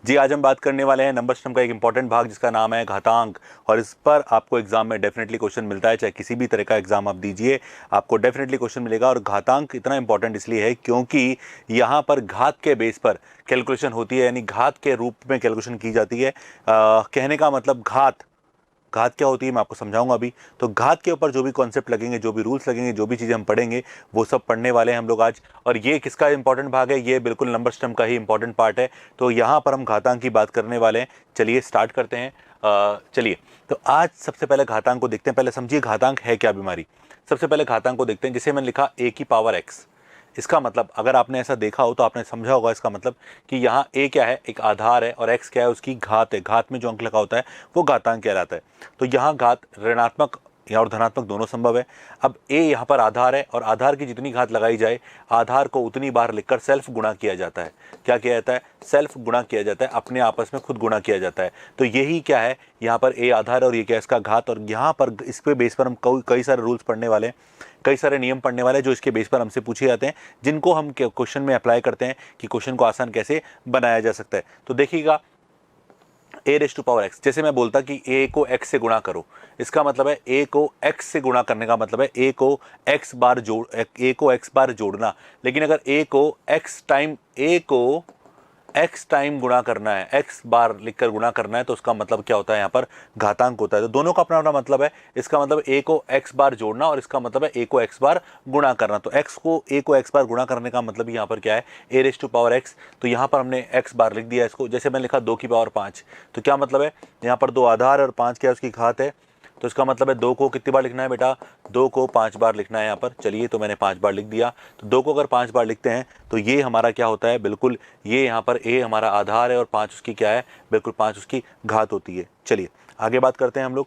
जी, आज हम बात करने वाले हैं नंबर सिस्टम का एक इंपॉर्टेंट भाग जिसका नाम है घातांक। और इस पर आपको एग्जाम में डेफिनेटली क्वेश्चन मिलता है, चाहे किसी भी तरह का एग्जाम आप दीजिए आपको डेफिनेटली क्वेश्चन मिलेगा। और घातांक इतना इंपॉर्टेंट इसलिए है क्योंकि यहाँ पर घात के बेस पर कैलकुलेशन होती है, यानी घात के रूप में कैलकुलेशन की जाती है। कहने का मतलब घात घात क्या होती है मैं आपको समझाऊंगा अभी। तो घात के ऊपर जो भी कॉन्सेप्ट लगेंगे, जो भी रूल्स लगेंगे, जो भी चीज़ें हम पढ़ेंगे वो सब पढ़ने वाले हैं हम लोग आज। और ये किसका इंपॉर्टेंट भाग है? ये बिल्कुल नंबर सिस्टम का ही इंपॉर्टेंट पार्ट है। तो यहाँ पर हम घातांक की बात करने वाले हैं। चलिए स्टार्ट करते हैं। चलिए, तो आज सबसे पहले घातांक को देखते हैं। पहले समझिए घातांक है क्या बीमारी। सबसे पहले घातांक को देखते हैं। जिसे मैंने लिखा a की पावर x। इसका मतलब अगर आपने ऐसा देखा हो तो आपने समझा होगा इसका मतलब कि यहाँ a क्या है, एक आधार है, और x क्या है, उसकी घात है। घात में जो अंक लगा होता है वो घातांक कहलाता है। तो यहाँ घात ऋणात्मक या और धनात्मक दोनों संभव है। अब a यहाँ पर आधार है, और आधार की जितनी घात लगाई जाए आधार को उतनी बार लिखकर सेल्फ गुणा किया जाता है। क्या किया जाता है? सेल्फ गुणा किया जाता है, अपने आपस में खुद गुणा किया जाता है। तो यही क्या है, यहाँ पर a आधार है और ये क्या है, इसका घात। और यहाँ पर इस पे बेस पर हम कई सारे रूल्स पढ़ने वाले हैं, कई सारे नियम पढ़ने वाले हैं जो इसके बेस पर हमसे पूछे जाते हैं, जिनको हम क्वेश्चन में अप्लाई करते हैं कि क्वेश्चन को आसान कैसे बनाया जा सकता है। तो देखिएगा, a raise to power x, जैसे मैं बोलता कि a को x से गुणा करो, इसका मतलब है a को x से गुणा करने का मतलब है a को x बार जोड़ना। लेकिन अगर a को x टाइम गुणा करना है, x बार लिखकर गुणा करना है, तो उसका मतलब क्या होता है, यहाँ पर घातांक होता है। तो दोनों का अपना अपना मतलब है। इसका मतलब a को x बार जोड़ना और इसका मतलब है a को x बार गुणा करना। तो a को x बार गुणा करने का मतलब यहाँ पर क्या है, a raise to power x। तो यहाँ पर हमने x बार लिख दिया इसको। जैसे मैंने लिखा 2 की पावर 5, तो क्या मतलब है, यहाँ पर 2 आधार और 5 क्या है, उसकी घात है। तो इसका मतलब है 2 को कितनी बार लिखना है बेटा, 2 को 5 बार लिखना है यहाँ पर। चलिए, तो मैंने 5 बार लिख दिया। तो 2 को अगर 5 बार लिखते हैं तो ये हमारा क्या होता है, बिल्कुल ये यहाँ पर a हमारा आधार है और 5 उसकी क्या है, बिल्कुल 5 उसकी घात होती है। चलिए आगे बात करते हैं हम लोग।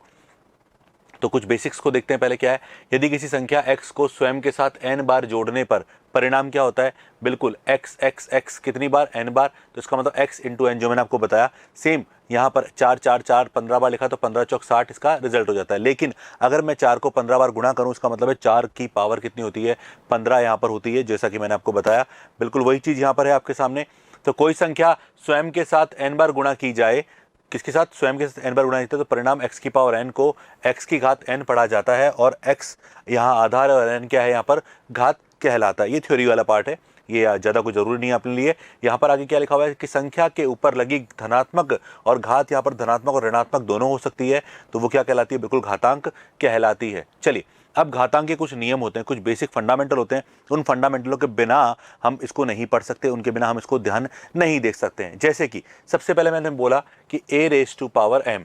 तो कुछ बेसिक्स को देखते हैं। पहले क्या है, यदि किसी संख्या x को स्वयं के साथ n बार जोड़ने पर परिणाम क्या होता है, बिल्कुल x कितनी बार, n बार। तो इसका मतलब x इंटू एन, जो मैंने आपको बताया। सेम यहाँ पर 4 4 4 15 बार लिखा तो 15 चौक 60 इसका रिजल्ट हो जाता है। लेकिन अगर मैं 4 को 15 बार गुणा करूँ, इसका मतलब है 4 की पावर कितनी होती है, 15 यहाँ पर होती है, जैसा कि मैंने आपको बताया। बिल्कुल वही चीज़ यहाँ पर है आपके सामने। तो कोई संख्या स्वयं के साथ n बार गुणा की जाए, किसके साथ, स्वयं के साथ n बार गुणा करते हैं, तो परिणाम x की पावर n को x की घात n पढ़ा जाता है। और x यहाँ आधार है और n क्या है, यहाँ पर घात कहलाता है। ये थ्योरी वाला पार्ट है, ये ज़्यादा कुछ जरूरी नहीं है अपने लिए। यहाँ पर आगे क्या लिखा हुआ है कि संख्या के ऊपर लगी धनात्मक और घात, यहाँ पर धनात्मक और ऋणात्मक दोनों हो सकती है, तो वो क्या कहलाती है, बिल्कुल घातांक कहलाती है। चलिए, अब घातांक के कुछ नियम होते हैं, कुछ बेसिक फंडामेंटल होते हैं। उन फंडामेंटलों के बिना हम इसको नहीं पढ़ सकते, उनके बिना हम इसको ध्यान नहीं देख सकते हैं। जैसे कि सबसे पहले मैंने बोला कि a raise to power m,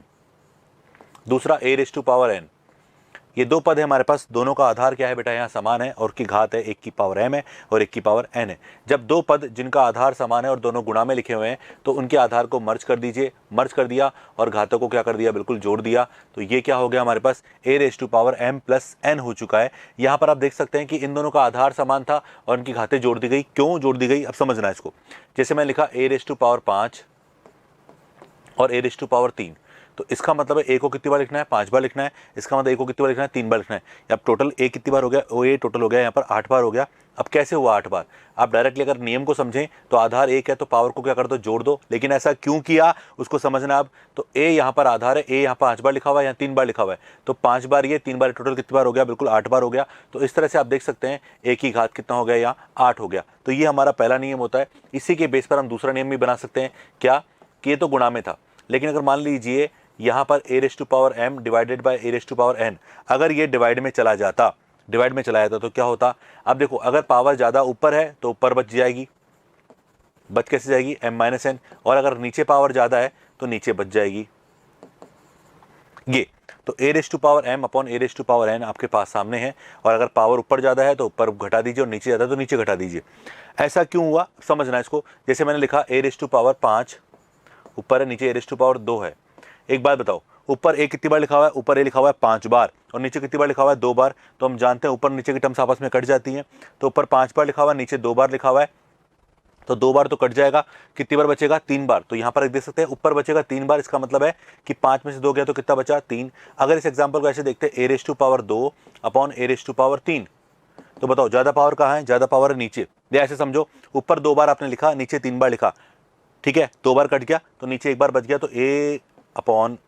दूसरा a raise to power n। ये दो पद है हमारे पास, दोनों का आधार क्या है बेटा, यहाँ समान है, और की घात है, एक की पावर m है और एक की पावर n है। जब दो पद जिनका आधार समान है और दोनों गुणा में लिखे हुए हैं, तो उनके आधार को मर्ज कर दीजिए, मर्ज कर दिया और घातों को क्या कर दिया, बिल्कुल जोड़ दिया। तो ये क्या हो गया हमारे पास, a raise to power m plus n हो चुका है। यहाँ पर आप देख सकते हैं कि इन दोनों का आधार समान था और इनकी घातें जोड़ दी गई। क्यों जोड़ दी गई, अब समझना है इसको। जैसे मैं लिखा a रेज टू पावर 5 और a रेज टू पावर 3, तो इसका मतलब है a को कितनी बार लिखना है, 5 बार लिखना है। इसका मतलब a को कितनी बार लिखना है, 3 बार लिखना है। अब टोटल a कितनी बार हो गया, वो a टोटल हो गया यहाँ पर 8 बार हो गया। अब कैसे हुआ 8 बार, आप डायरेक्टली अगर नियम को समझें तो आधार 1 है तो पावर को क्या कर दो, जोड़ दो। लेकिन ऐसा क्यों किया उसको समझना। अब तो a यहाँ पर आधार है, a यहाँ 5 बार लिखा हुआ है, यहाँ 3 बार लिखा हुआ है, तो 5 बार ये, 3 बार, टोटल कितनी बार हो गया, बिल्कुल 8 बार हो गया। तो इस तरह से आप देख सकते हैं a की घात कितना हो गया, यहाँ 8 हो गया। तो ये हमारा पहला नियम होता है। इसी के बेस पर हम दूसरा नियम भी बना सकते हैं। क्या कि ये तो गुणा में था, लेकिन अगर मान लीजिए यहाँ पर a raise to power m divided by a raise to power n, अगर ये डिवाइड में चला जाता तो क्या होता। अब देखो, अगर पावर ज़्यादा ऊपर है तो ऊपर बच जाएगी, बच कैसे जाएगी, m माइनस n, और अगर नीचे पावर ज़्यादा है तो नीचे बच जाएगी ये। तो a raise to power m upon a raise to power n आपके पास सामने है, और अगर पावर ऊपर ज़्यादा है तो ऊपर घटा दीजिए और नीचे ज़्यादा है तो नीचे घटा दीजिए। ऐसा क्यों हुआ समझना इसको। जैसे मैंने लिखा a रेज टू पावर 5 ऊपर है, नीचे a रेज टू पावर 2 है। एक बात बताओ, ऊपर a कितनी बार लिखा हुआ है, ऊपर a लिखा हुआ है 5 बार, और नीचे कितनी बार लिखा हुआ है, 2 बार। तो हम जानते हैं ऊपर नीचे की टर्म्स आपस में कट जाती हैं। तो ऊपर 5 बार लिखा हुआ है, नीचे 2 बार लिखा हुआ है, तो 2 बार तो कट जाएगा, कितनी बार बचेगा, 3 बार। तो यहाँ पर देख सकते हैं ऊपर बचेगा 3 बार, इसका मतलब है कि 5 में से 2 गया तो कितना बचा, 3। अगर इस एग्जाम्पल को ऐसे देखते हैं, a raise to power 2 upon a raise to power 3, तो बताओ ज़्यादा पावर कहाँ है, ज़्यादा पावर है नीचे। या ऐसे समझो, ऊपर 2 बार आपने लिखा, नीचे 3 बार लिखा, ठीक है, 2 बार कट गया तो नीचे 1 बार बच गया, तो a अपॉन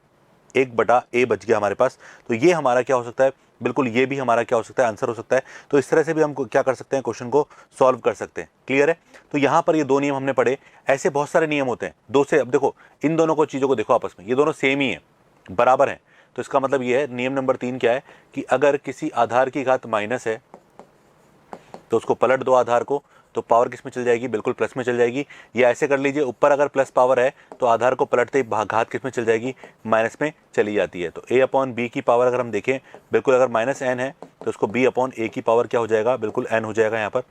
1/a बच गया हमारे पास। तो ये हमारा क्या हो सकता है, बिल्कुल ये भी हमारा क्या हो सकता है, आंसर हो सकता है। तो इस तरह से भी हम क्या कर सकते हैं, क्वेश्चन को सॉल्व कर सकते हैं। क्लियर है? तो यहाँ पर ये 2 नियम हमने पढ़े। ऐसे बहुत सारे नियम होते हैं 2 से। अब देखो इन दोनों को चीज़ों को देखो आपस में, ये दोनों सेम ही है, बराबर है। तो इसका मतलब ये है, नियम नंबर 3 क्या है कि अगर किसी आधार की घात माइनस है तो उसको पलट दो आधार को, तो पावर किस में चल जाएगी, बिल्कुल प्लस में चल जाएगी। या ऐसे कर लीजिए, ऊपर अगर प्लस पावर है तो आधार को पलटते ही घात किस में चल जाएगी, माइनस में चली जाती है। तो a अपॉन बी की पावर अगर हम देखें, बिल्कुल अगर माइनस n है तो उसको b अपॉन a की पावर क्या हो जाएगा, बिल्कुल n हो जाएगा यहाँ पर।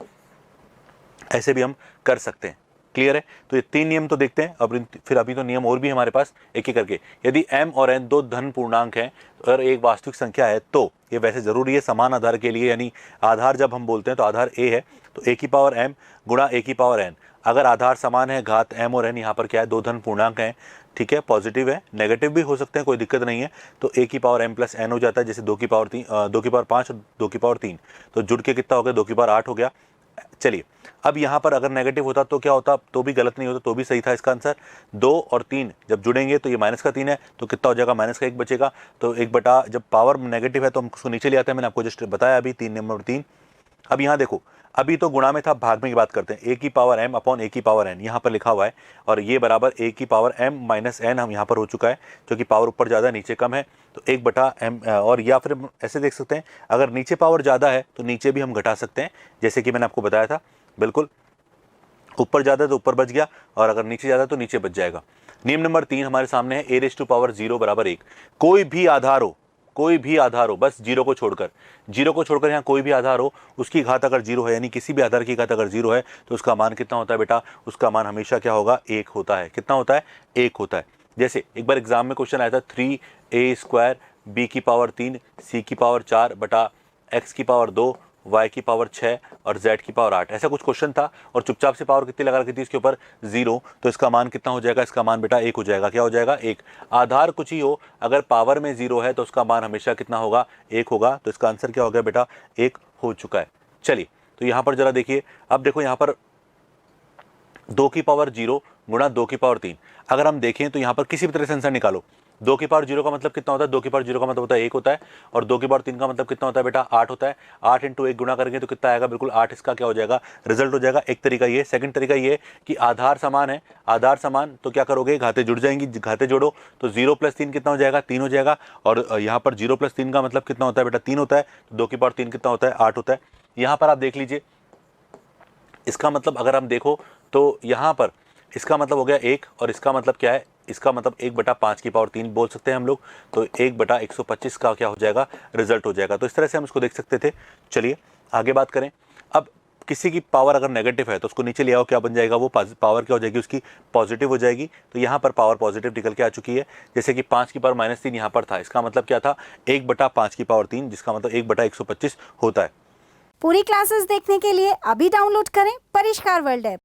ऐसे भी हम कर सकते हैं। क्लियर है? तो ये 3 नियम तो देखते हैं। अब फिर अभी तो नियम और भी हमारे पास, एक एक करके। यदि m और n 2 धन पूर्णांक हैं और एक वास्तविक संख्या है, तो ये वैसे जरूरी है समान आधार के लिए, यानी आधार जब हम बोलते हैं तो आधार a है तो a की पावर m गुणा a की पावर n। अगर आधार समान है, घात m और n यहाँ पर क्या है, 2 धन पूर्णांक हैं, ठीक है, पॉजिटिव है, नेगेटिव भी हो सकते हैं, कोई दिक्कत नहीं है। तो a की पावर m प्लस n हो जाता है, जैसे 2 की पावर 5 और 2 की पावर 3, तो जुड़ के कितना हो गया, 2 की पावर 8 हो गया। चलिए, अब यहाँ पर अगर नेगेटिव होता तो क्या होता, तो भी गलत नहीं होता, तो भी सही था इसका आंसर। 2 और 3 जब जुड़ेंगे तो ये माइनस का 3 है, तो कितना हो जाएगा, माइनस का 1 बचेगा। तो 1 जब पावर नेगेटिव है तो हम उसको नीचे ले आते हैं, मैंने आपको जस्ट बताया अभी 3 नंबर 3। अब यहाँ देखो, अभी तो गुणा में था, भाग में की बात करते हैं। a की पावर m अपॉन a की पावर n यहाँ पर लिखा हुआ है, और ये बराबर a की पावर m माइनस n हम यहाँ पर हो चुका है, जो कि पावर ऊपर ज़्यादा नीचे कम है, तो 1/m। और या फिर ऐसे देख सकते हैं, अगर नीचे पावर ज़्यादा है तो नीचे भी हम घटा सकते हैं, जैसे कि मैंने आपको बताया था। बिल्कुल ऊपर ज़्यादा है तो ऊपर बच गया, और अगर नीचे ज़्यादा तो नीचे बच जाएगा। नियम नंबर 3 हमारे सामने है, a रेज़ टू पावर 0 बराबर 1। कोई भी आधार हो, कोई भी आधार हो, बस जीरो को छोड़कर यहाँ कोई भी आधार हो, उसकी घात अगर 0 है, यानी किसी भी आधार की घात अगर 0 है, तो उसका मान कितना होता है बेटा, उसका मान हमेशा क्या होगा, 1 होता है। कितना होता है, 1 होता है। जैसे एक बार एग्जाम में क्वेश्चन आया था, 3a² b की पावर 3 c की पावर 4 बटा x की पावर 2 y की पावर 6 और z की पावर 8, ऐसा कुछ क्वेश्चन था। और चुपचाप से पावर कितनी लगा रखी थी इसके ऊपर, 0। तो इसका मान कितना हो जाएगा, इसका मान बेटा 1 हो जाएगा। क्या हो जाएगा, 1। आधार कुछ ही हो, अगर पावर में 0 है तो उसका मान हमेशा कितना होगा, 1 होगा। तो इसका आंसर क्या हो गया बेटा, 1 हो चुका है। चलिए, तो यहाँ पर जरा देखिए, अब देखो यहाँ पर 2 की पावर 0 गुणा 2 की पावर 3, अगर हम देखें तो यहाँ पर किसी भी तरह से आंसर निकालो। 2 की पावर 0 का मतलब कितना होता है, 2 की पावर 0 का मतलब होता है 1 होता है, और 2 की पावर 3 का मतलब कितना होता है बेटा, 8 होता है। 8 इंटू 1 गुणा करेंगे तो कितना आएगा, बिल्कुल 8 इसका क्या हो जाएगा, रिजल्ट हो जाएगा। एक तरीका ये। सेकंड तरीका ये कि आधार समान है, आधार समान तो क्या करोगे, घाते जुड़ जाएंगी, घाते जोड़ो तो 0 + 3 कितना हो जाएगा, 3 हो जाएगा। और यहाँ पर 0 + 3 का मतलब कितना होता है बेटा, 3 होता है। तो 2 की पावर 3 कितना होता है, 8 होता है। यहाँ पर आप देख लीजिए, इसका मतलब अगर हम देखो तो यहाँ पर इसका मतलब हो गया 1, और इसका मतलब क्या है, इसका मतलब 1/5 की पावर 3 बोल सकते हैं हम लोग। तो 1/125 का क्या हो जाएगा, रिजल्ट हो जाएगा। तो इस तरह से हम इसको देख सकते थे। चलिए आगे बात करें। अब किसी की पावर अगर नेगेटिव है तो उसको नीचे ले आओ, क्या बन जाएगा, वो पावर क्या हो जाएगी, उसकी पॉजिटिव हो जाएगी। तो यहाँ पर पावर पॉजिटिव निकल के आ चुकी है। जैसे कि 5 की पावर -3 यहाँ पर था, इसका मतलब क्या था, 1/5 की पावर 3, जिसका मतलब 1/125 होता है। पूरी क्लासेस देखने के लिए अभी डाउनलोड करें परिष्कार वर्ल्ड ऐप।